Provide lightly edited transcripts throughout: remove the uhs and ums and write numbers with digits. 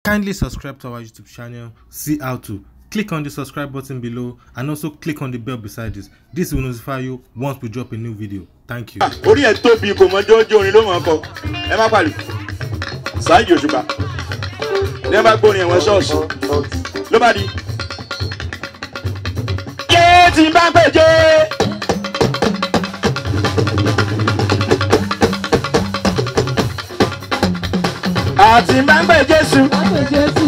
Kindly subscribe to our YouTube channel, see how to. Click on the subscribe button below and also click on the bell beside this. This will notify you once we drop a new video. Thank you. Orí ẹ̀ tóbi kò mọ jọ́jọ́ orin ló mọ̀ ọkọ. Ẹ má pàlù. Saheed Òṣùpá. Ní ẹ bá gbórin ẹ̀wọ̀n ṣọ́ọ̀ṣì. Ló bá di. Yé tí n bá gbèjé. Àti bá gbè Jésù.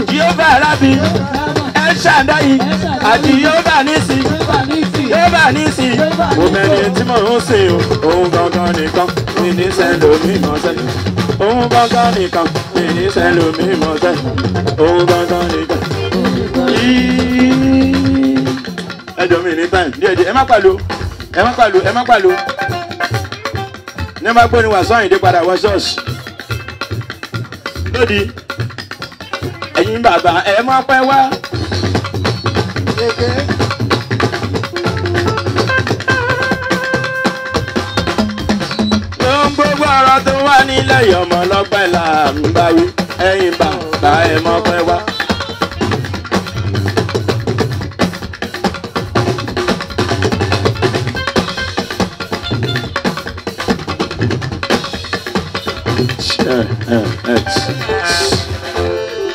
Jehovah Rabbi. El Shaddai. Àti Jehovah Nisi. Jehovah Nisi. Mo mẹ́rin tí mò ń sìn o. Òun gangan nìkan. Mi ní sẹ́lómi mọ̀ sẹ́. Òun gangan nìkan. Mi ní sẹ́lómi mọ̀ sẹ́. Òun gangan nìkan. Ẹjọ́ mi ní time díẹ̀díẹ̀. Ẹ má pàlọ́. Ẹ má pàlọ́. Ẹ má pàlọ́. Ní ẹ má gbóni Wasiu Ayinde padà wọ ṣọ́ọ̀ṣì. Lódì. Ẹ̀yin bàbá ẹ má pẹ́ wá. Gbogbo ọ̀rọ̀ tó wà nílẹ̀ yọmọ lọ́pẹ́ là ń bá wí. Ẹ̀yin bàbá ẹ má pẹ́ wá.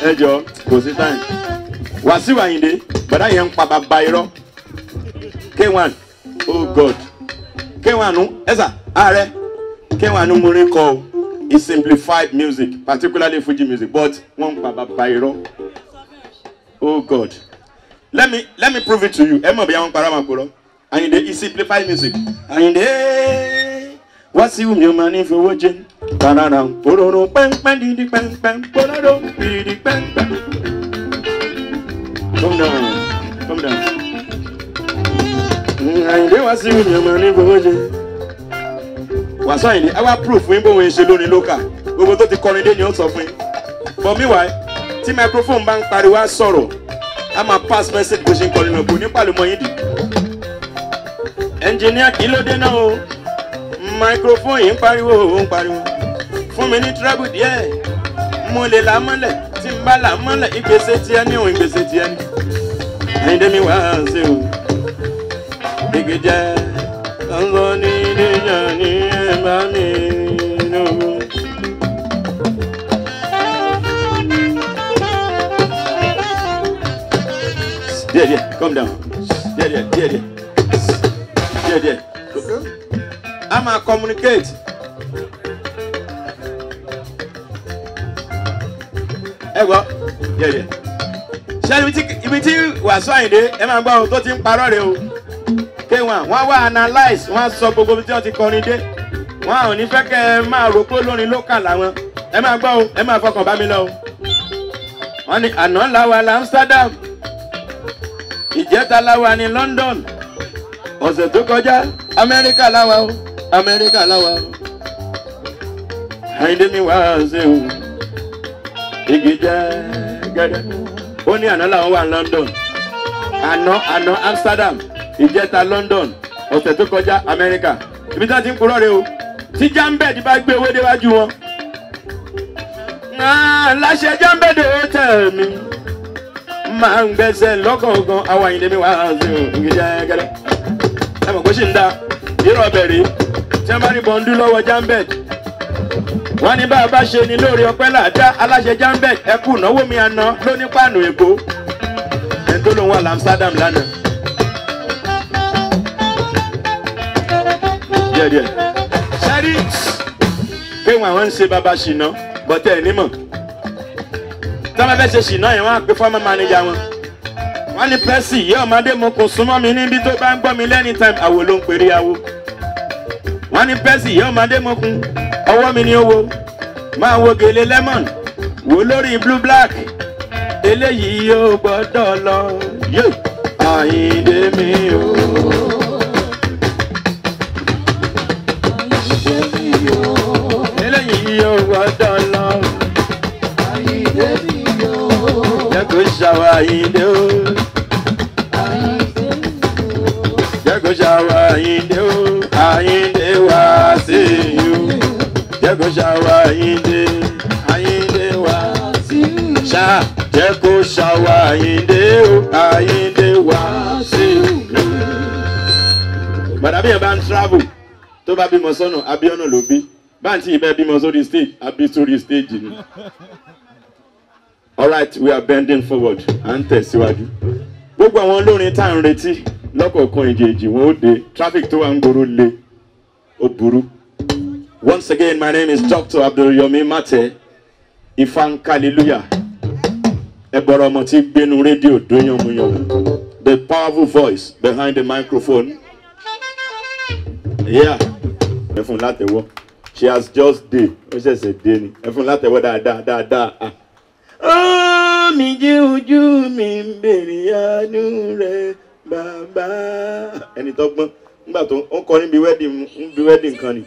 Ẹ jọ kò sí time. Wasiu Ayinde bàdá yẹn ń pa bàbá irọ́. K1 oh God K1 ẹ̀sà ààrẹ K1 mo rí kọ o. He simplified music, particularly Fuji music, but wọ́n ń pa bàbá irọ́. Oh God, let me prove it to you. Ẹ mọ̀ bí àwọn para máa kó lọ. Ayinde he simplified music. Ayinde Wasiu mi ò máa ní fowó jẹ. Tarara pororo pẹ́ńpẹ́ń dídí pẹ́ńpẹ́ń pororo dídí pẹ́ńpẹ́ń. Calm down. Ayinde Wasiu mi ò máa ní fowó jẹ. Wasiu Ayinde ẹ wá proof fún yín bó wọn ṣe lónìí lókà gbogbo tó ti kọrin dé ni ó sọ fún yín. But meanwhile tí microphone bá ń pariwo á sọ̀rọ̀ á máa pass message bó ṣe ń kọrin náà kò ní pàlùmọ́ yín dì. Engineer kí ló dé náà o microphone yìí ń pariwo fún mi ní treble díẹ̀ mo lè là mọ́lẹ̀ tí n bá là mọ́lẹ̀ ìgbésẹ̀ tí ẹ ní òun ìgbésẹ̀ tí ẹ ní. Ayinde mi wá sí o igi jẹ́ ọ̀sán ní ìdíjà ní ẹ̀bá mi nù. Díẹ̀ calm down díẹ̀. A máa communicate. Ẹ gbọ́ díẹ̀. Ṣé ibi tí Wasiu Ayinde ẹ máa gbọ́ ohun tó ti ń parọ́ rẹ o. K1 wọ́n wá analyse wọ́n sọ gbogbo ibi tí wọ́n ti kọrin dé. Wọ́n ò ní fẹ́ kẹ́ ẹ máa rò pé lórin local làwọn. Ẹ máa gbọ́ o ẹ máa fọkàn bá mi lọ o. Wọ́n ní àná làwa ní Amsterdam. Ìjẹta làwa ní London. Ọ̀sẹ̀ tó kọjá Amẹ́ríkà làwa o. Ayinde mi wá sí o. Igi jẹ́ gẹ́gẹ́. Ó ní àná làwọn wà ní London. Àná Amsterdam. Ìjẹta London. Ọ̀sẹ̀ tó kọjá Amẹ́ríkà. Ibi tí wọ́n ti ń kúrọ́ rẹ o. Tí Jambed bá gbé owó déwájú wọn. Láṣẹ Jambed ó tẹ̀ mí. Máa ń gbẹ́sẹ̀ lọ́kọ̀ọ̀kan. Àwọn Ayinde mi wá sí o. Igi jẹ́ gẹ́gẹ́. Ẹ mọ̀ kó ṣì ń da. Irọ́ bẹ̀rẹ̀ tí wọ́n bá rí bọ̀ǹdù lọ́wọ́ Jambed. Wọ́n ní bá a bá ṣe ni lórí ọpẹ́ làdá aláṣẹ Jambed ẹ kú náwó mi àná ló ní pàánù èkó. Ẹni tó lòun wà l'Amsterdam lánàá. Díẹ̀. Ṣẹ́rí pé wọn àwọn ń ṣe bàbá ṣìnà bọ́tẹ́ ẹ̀ nímọ̀. Tí wọ́n bá fẹ́ ṣe ṣìnà yẹn wọ́n á pe former manager wọn. Wọ́n ní Percy yẹ́ ọmọdé mo kò súnmọ́ mi níbi tó bá ń gbọ́ mi anytime àwo ló ń pèrè àwo. Wọ́n ní Percy yẹ́ ọmọdé mo kun ọwọ́ mi ní owó máa wo gèlè lemon wò lórí blue black eléyìí yóò gbọ́dọ̀ lọ yóò Ayinde mi o. Eléyìí yóò gbọ́dọ̀ lọ Ayinde mi o. Jẹ́ kó ṣàwọ̀ Ayinde o. Jẹ́ kó ṣàwọ̀ Ayinde o. Ayinde wá sí i. Jẹ́ kó ṣàwọ̀ Ayinde wá sí i. jẹ́ kó ṣàwọ̀ Àyìndé o Àyìndé Wasiu. Bàdàbí yẹn bá ń travel tó bá bímọ sọ́nà Abíọ́nà ló bí báńtì ìbẹ́ bímọ sórí stage àbí sórí stage ni. All right, we are bending forward à ń tẹ̀síwájú. Gbogbo àwọn olórin tá à ń retí lọ́kọ̀ọ̀kan ìjèjì wọn ó dé traffic tó wà ń gbòòrò lé ó burú. Once again, my name is Dr. Abdulyomi Mate. Ifanka hallelujah. Ẹ̀bọ̀rọ̀ ọmọ tí gbénu rédíò dóyànmúyànmú. The powerful voice behind the microphone. Yeah. Ẹ fún látẹ̀wọ́. She has just day. Ó ṣẹ̀ṣẹ̀ dé ni. Ẹ fún látẹ̀wọ́ dáadáa. Ó mi jẹ́ ojú mi ń bèrè àánú rẹ̀ bàbá. Ẹni tó gbọ́n nígbà tó ń kọ níbi wedding kan ni.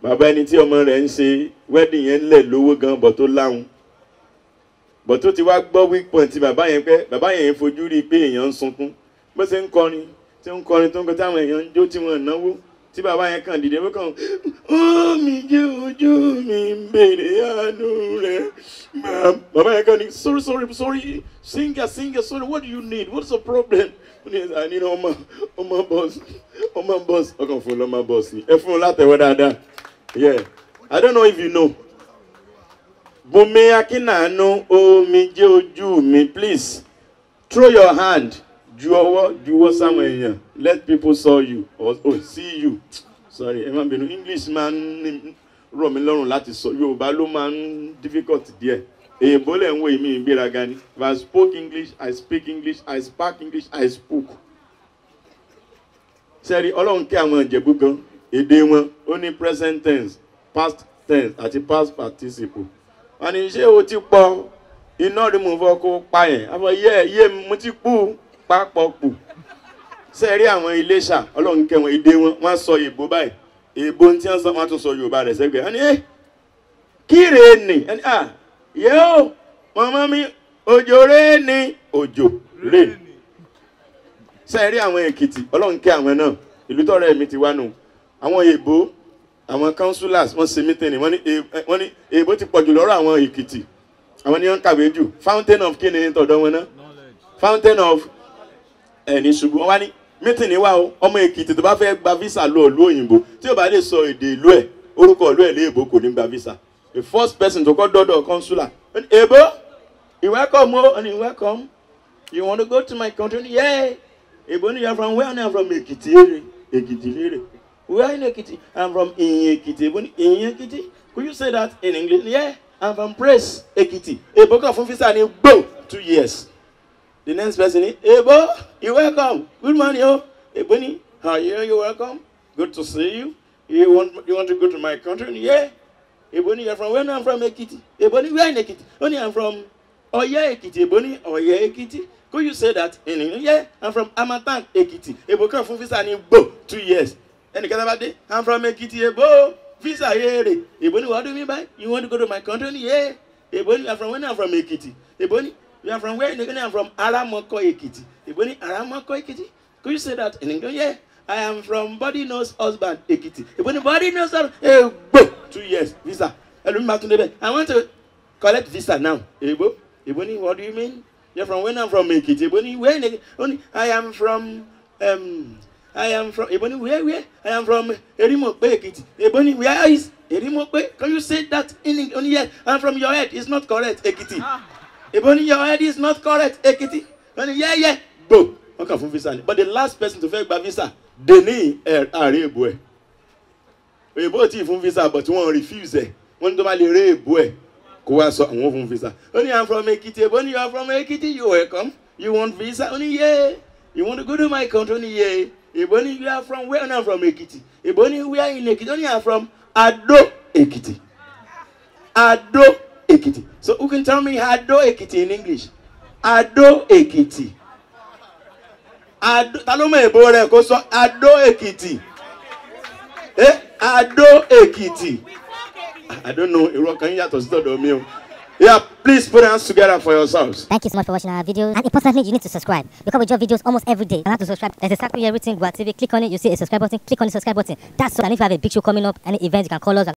Bàbá ẹni tí ọmọ rẹ̀ ń ṣe wedding yẹn lẹ̀ lówó gan bọ̀ tó láhùn. Bọ̀ tó ti wá gbọ́ weak point bàbá yẹn pé bàbá yẹn fojú rí i pé èèyàn ń sunkún. Bó ṣe ń kọrin tó ń kọ táwọn èèyàn ń jó tí wọ́n náwó. Tí bàbá yẹn kàn dìde wọ́n kàn ó mi jẹ́ ojú mi ń bèrè àánú rẹ̀. Bàbá yẹn kàn ní sorry singer sorry what do you need what's the problem? I need ọmọ boss ọkàn fún ọmọ boss ni ẹ fún un látẹ̀wọ́ dáadáa. Yeah, I don't know if you know. Bùnmi Akínàánú omi jẹ́ ojú mi please throw your hand. Juwọ́ sáwọn èèyàn. Let people saw you or see you. Sorry, ẹ má bínú. English máa ń rọ̀ mí lọ́rùn láti sọ. Yorùbá ló máa ń difficult díẹ̀. Èèbó lẹ̀ ń wo èmi ìgbéraga ni. If I spoke English, I speak English. I spark English, I spoke. Sẹ́rí Ọlọ́run kí àwọn Ìjẹ̀bú gan. Èdè wọn ó ní present tense, past tense àti past participle. Wọ́n ní ṣé o ti pọ̀ iná rí mo fọ́ kó pa yẹn. Àbọ̀ yẹ mo ti kú pápọ̀ kù. Sẹ́rí àwọn Iléṣà Ọlọ́run kẹ́ wọn èdè wọn wọ́n sọ Ìgbò báyìí. Ìgbò tí wọ́n sọ wọ́n tún sọ Yorùbá rẹ̀ sẹ́gbẹ̀ẹ́. Wọ́n ní kíre nì. Yóò mọ̀mọ́ mi òjò rẹ̀ ní òjò rẹ̀. Sẹ́rí àwọn Èkìtì Ọlọ́run kẹ́ àwọn náà ìlú tọ́rẹ́ mi ti wá nù. Àwọn Ìgbò àwọn councillors wọ́n ṣe meeting wọ́n ní Ìgbò ti pọ̀jù lọ́rọ̀ àwọn Èkìtì. Àwọn ni wọ́n kàwé jù. Fountain of kíni ní tọ̀dọ̀ wọn náà. Fountain of ẹni ṣùgbọ́n wá ní meeting wá o ọmọ Èkìtì tó bá fẹ́ gba visa lọ ìlú òyìnbó tí ó bá lè sọ èdè ìlú ẹ̀ orúkọ ìlú ẹ̀ léèbó kò ní gba visa. The first person to call dọ́dọ̀ consular. Èbó you welcome o and you welcome you want to go to my country yeah. Èbó ni you are from where? I'm from Èkìtì ere Èkìtì lere. Where in Èkìtì? I'm from Ìyìn Èkìtì. Èbó ni Ìyìn Èkìtì. Could you say that in English? Yeah, I'm from Praise Èkìtì. Èbó kan fún visa ni go 2 years. The next person is Ebo, you welcome. Good morning, oh. Ebony, how are you? You welcome. Good to see you. You want to go to my country? Yeah. Ebony, you're from where? I'm from Ekiti. Ebony, where in Ekiti? Only I'm from Oye Ekiti. Ebony, Oye Ekiti. Could you say that in English? Yeah, I'm from Amatan Ekiti. Ebo come from visa ni go 2 years. Any kind of day? I'm from Ekiti. Ebo visa here. Ebony, what do you mean by? You want to go to my country? Yeah. Ebony, you're from where? I'm from Ekiti. Ebony. You are from where? I'm from Aramoko Ekiti. Ebony Aramoko Ekiti. Could you say that in English? Yeah. I am from Body Knows Husband Ekiti. Ebony Body Knows Husband. Hey, go 2 years visa. I want to collect visa now. Ebo. Ebony, what do you mean? You're from where? I'm from Ekiti. Ebony, where? I am from Ebony, where? I am from Erimope Ekiti. Ebony, where is Erimope? Can you say that in English? Only yes. I'm from your head. It's not correct, Ekiti. Ebony, your head is not correct, Ekiti. Yeah. Go. Okay, for visa. But the last person to fake by visa, Denis Arebo. Ebo ti fún visa, but one refuse. One to mali rebo. Go ask one from visa. Only I'm from Ekiti. Ebony, you are from Ekiti. You welcome. You want visa? Only yeah. You want to go to my country? Only yeah. Ebony, you are from where? I'm from Ekiti. Ebony, we are in Ekiti. Only I'm from Ado Ekiti. Ado Ekiti. So who can tell me Ado Ekiti in English? Ado Ekiti. Ado Talome Ebore Koso Ado Ekiti. Ado Ekiti. I don't know. Yeah, please put your hands together for yourselves. Thank you so much for watching our videos. And importantly, you need to subscribe because we drop videos almost every day. You have to subscribe. There's a circle here written Gua TV. Click on it. You see a subscribe button. Click on the subscribe button. That's so that if you have a big show coming up, any event, you can call us.